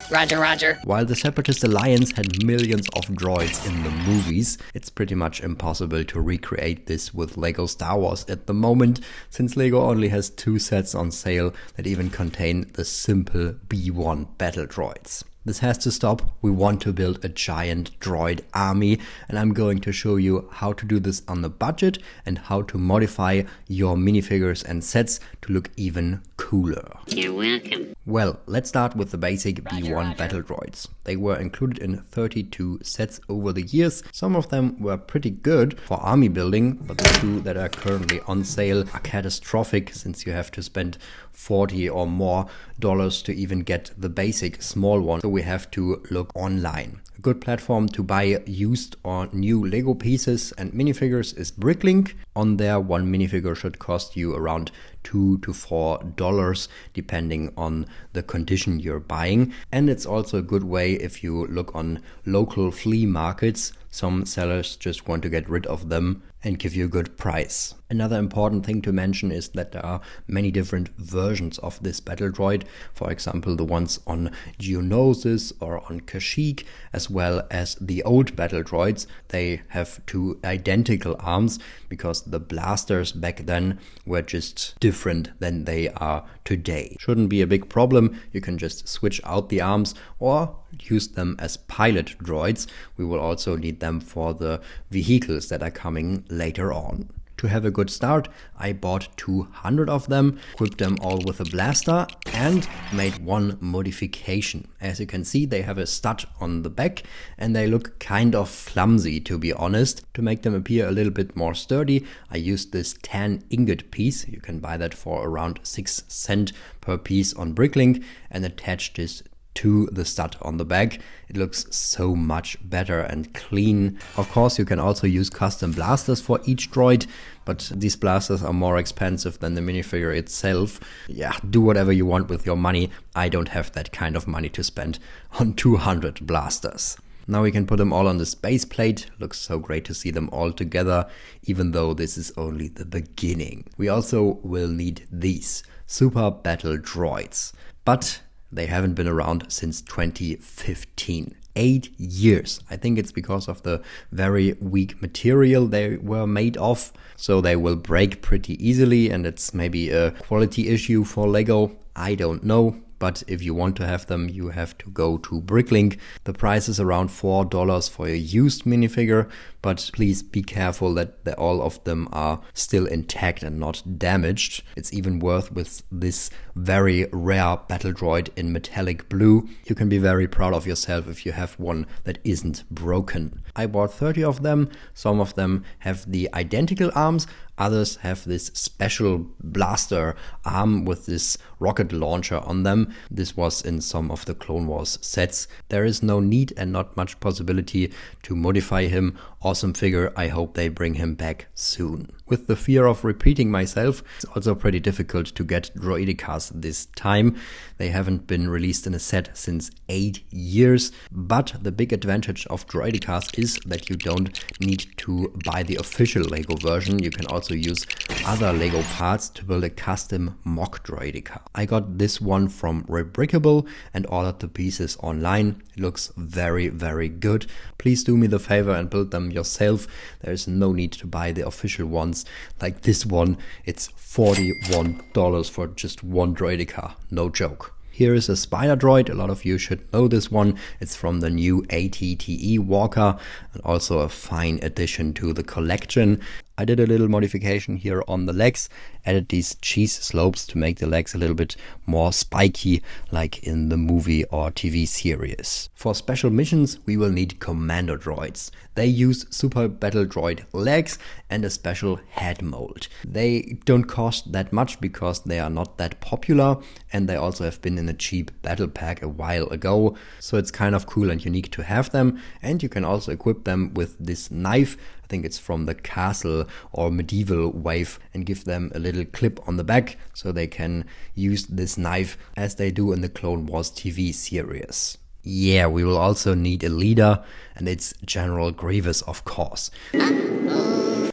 Roger, roger. While the Separatist Alliance had millions of droids in the movies, it's pretty much impossible to recreate this with LEGO Star Wars at the moment, since LEGO only has 2 sets on sale that even contain the simple B1 Battle Droids. This has to stop. We want to build a giant droid army, and I'm going to show you how to do this on the budget and how to modify your minifigures and sets to look even cooler. You're welcome. Well, let's start with the basic B1 Battle Droids. They were included in 32 sets over the years. Some of them were pretty good for army building, but the 2 that are currently on sale are catastrophic, since you have to spend $40 or more to even get the basic small one. So we have to look online. A good platform to buy used or new LEGO pieces and minifigures is Bricklink. On there, one minifigure should cost you around $2 to $4 depending on the condition you're buying. And it's also a good way if you look on local flea markets. Some sellers just want to get rid of them and give you a good price. Another important thing to mention is that there are many different versions of this battle droid. For example, the ones on Geonosis or on Kashyyyk, as well as the old battle droids. They have 2 identical arms because the blasters back then were just different than they are today. Shouldn't be a big problem. You can just switch out the arms or use them as pilot droids. We will also need them for the vehicles that are coming later on. To have a good start, I bought 200 of them, equipped them all with a blaster and made one modification. As you can see, they have a stud on the back and they look kind of clumsy, to be honest. To make them appear a little bit more sturdy, I used this tan ingot piece. You can buy that for around 6 cents per piece on Bricklink, and attach this to the stud on the back. It looks so much better and clean. Of course, you can also use custom blasters for each droid, but these blasters are more expensive than the minifigure itself. Yeah, do whatever you want with your money. I don't have that kind of money to spend on 200 blasters. Now we can put them all on this base plate. Looks so great to see them all together, even though this is only the beginning. We also will need these Super Battle Droids, but they haven't been around since 2015. 8 years. I think it's because of the very weak material they were made of. So they will break pretty easily, and it's maybe a quality issue for LEGO. I don't know. But if you want to have them, you have to go to Bricklink. The price is around $4 for a used minifigure, but please be careful that all of them are still intact and not damaged. It's even worth with this very rare battle droid in metallic blue. You can be very proud of yourself if you have one that isn't broken. I bought 30 of them. Some of them have the identical arms. Others have this special blaster arm with this rocket launcher on them. This was in some of the Clone Wars sets. There is no need and not much possibility to modify him. Awesome figure. I hope they bring him back soon. With the fear of repeating myself, it's also pretty difficult to get Droidekas this time. They haven't been released in a set since 8 years. But the big advantage of Droidekas is that you don't need to buy the official LEGO version. You can also use other LEGO parts to build a custom mock Droideka. I got this one from Rebrickable and ordered the pieces online. It looks very, very good. Please do me the favor and build them yourself. There is no need to buy the official ones like this one. It's $41 for just one Droideka. No joke. Here is a spider droid. A lot of you should know this one. It's from the new AATs Walker and also a fine addition to the collection. I did a little modification here on the legs, added these cheese slopes to make the legs a little bit more spiky like in the movie or TV series. For special missions we will need Commando Droids. They use Super Battle Droid legs and a special head mold. They don't cost that much because they are not that popular, and they also have been in a cheap battle pack a while ago, so it's kind of cool and unique to have them. And you can also equip them with this knife. I think it's from the castle or medieval wave, and give them a little clip on the back so they can use this knife as they do in the Clone Wars TV series. Yeah, we will also need a leader, and it's General Grievous, of course.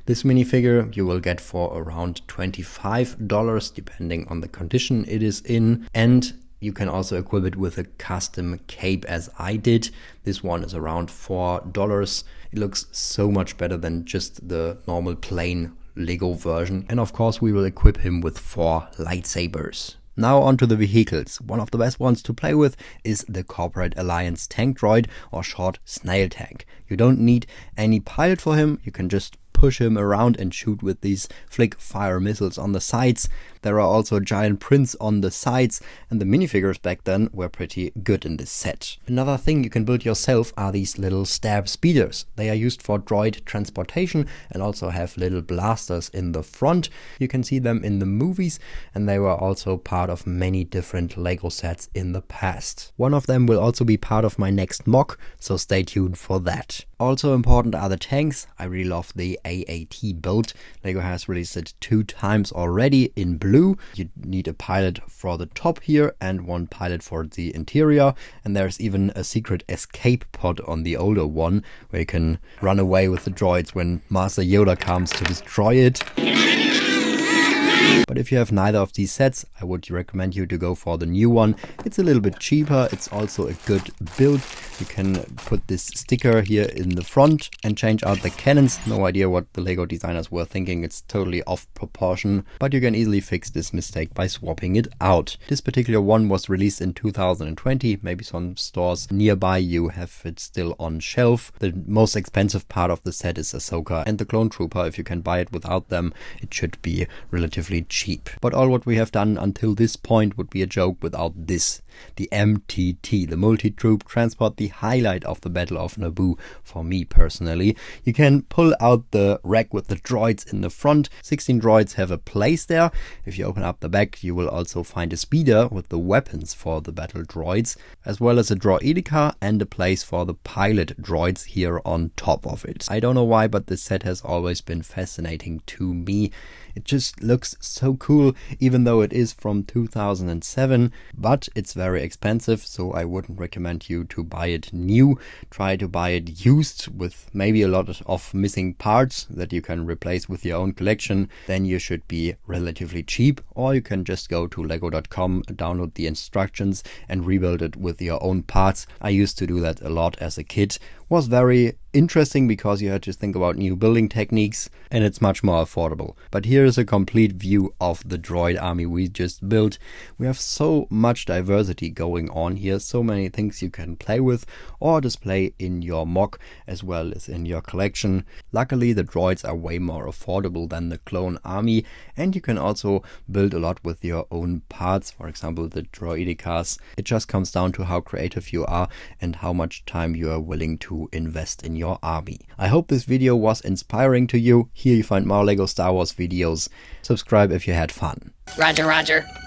This minifigure you will get for around $25 depending on the condition it is in, and You can also equip it with a custom cape as I did. This one is around $4. It looks so much better than just the normal plain LEGO version. And of course we will equip him with 4 lightsabers. Now onto the vehicles. One of the best ones to play with is the Corporate Alliance Tank Droid, or short Snail Tank. You don't need any pilot for him, you can just push him around and shoot with these flick fire missiles on the sides. There are also giant prints on the sides, and the minifigures back then were pretty good in this set. Another thing you can build yourself are these little STAP Speeders. They are used for droid transportation and also have little blasters in the front. You can see them in the movies, and they were also part of many different LEGO sets in the past. One of them will also be part of my next mock, so stay tuned for that. Also important are the tanks. I really love the AAT build. LEGO has released it 2 times already in blue. You need a pilot for the top here and 1 pilot for the interior, and there's even a secret escape pod on the older one where you can run away with the droids when Master Yoda comes to destroy it. But if you have neither of these sets, I would recommend you to go for the new one. It's a little bit cheaper, it's also a good build. You can put this sticker here in the front and change out the cannons. No idea what the LEGO designers were thinking, it's totally off proportion, but you can easily fix this mistake by swapping it out. This particular one was released in 2020, maybe some stores nearby you have it still on shelf. The most expensive part of the set is Ahsoka and the Clone Trooper. If you can buy it without them, it should be relatively cheap. But all what we have done until this point would be a joke without this. The MTT, the Multi-Troop Transport, the highlight of the Battle of Naboo for me personally. You can pull out the rack with the droids in the front. 16 droids have a place there. If you open up the back, you will also find a speeder with the weapons for the battle droids, as well as a Droideka and a place for the pilot droids here on top of it. I don't know why, but this set has always been fascinating to me. It just looks so cool, even though it is from 2007, but it's very expensive, so I wouldn't recommend you to buy it new. Try to buy it used with maybe a lot of missing parts that you can replace with your own collection. Then you should be relatively cheap, or you can just go to lego.com, download the instructions and rebuild it with your own parts. I used to do that a lot as a kid. Was very interesting because you had to think about new building techniques, and it's much more affordable. But here is a complete view of the droid army we just built. We have so much diversity going on here, so many things you can play with or display in your mock as well as in your collection. Luckily the droids are way more affordable than the clone army, and you can also build a lot with your own parts, for example the Droidekas. It just comes down to how creative you are and how much time you are willing to invest in your army. I hope this video was inspiring to you. Here you find more LEGO Star Wars videos. Subscribe if you had fun. Roger, Roger.